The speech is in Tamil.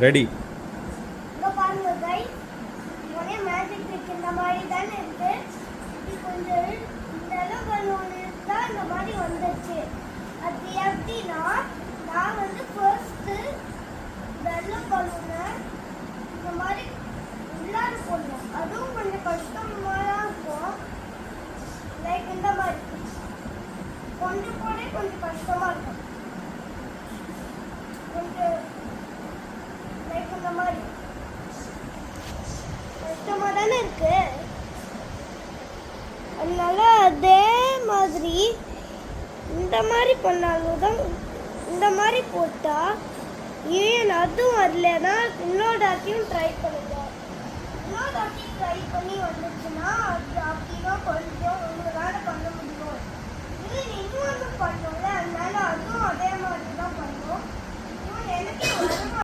ரெடி. இங்க பாருங்க गाइस, ஒரே மேஜிக் ட்ரிக் இந்த மாதிரி தானே இருக்கு. இது கொஞ்சம் இந்த அளவு பலூன் இருந்தா இந்த மாதிரி வந்துச்சு. அது எப்படின்னா நான் வந்து ஃபர்ஸ்ட் வெள்ளை பலூனை இந்த மாதிரி உள்ளார போடணும். அதுவும் கொஞ்சம் கஷ்டமா தான் இருக்கும். லைக் இந்த மாதிரி கொஞ்சம் போட கொஞ்சம் கஷ்டமா இருக்கும். கொஞ்சம் லைக் இந்த மாதிரி கஷ்டமா தானே இருக்கு. அதனால அதே மாதிரி இந்த மாதிரி பண்ணாலும் தான் இந்த மாதிரி போட்டா ஏன் அதுவும் வரலன்னா இன்னொருத்தையும் ட்ரை பண்ணுங்க. இன்னொருத்தையும் ட்ரை பண்ணி வந்துச்சுன்னா அது அப்படின்னா கொஞ்சம் உங்களால பண்ண முடியும். இது இன்னொன்று பண்ணோம்ல, அதனால அதுவும் அதே மாதிரி தான் பண்ணும். எனக்கு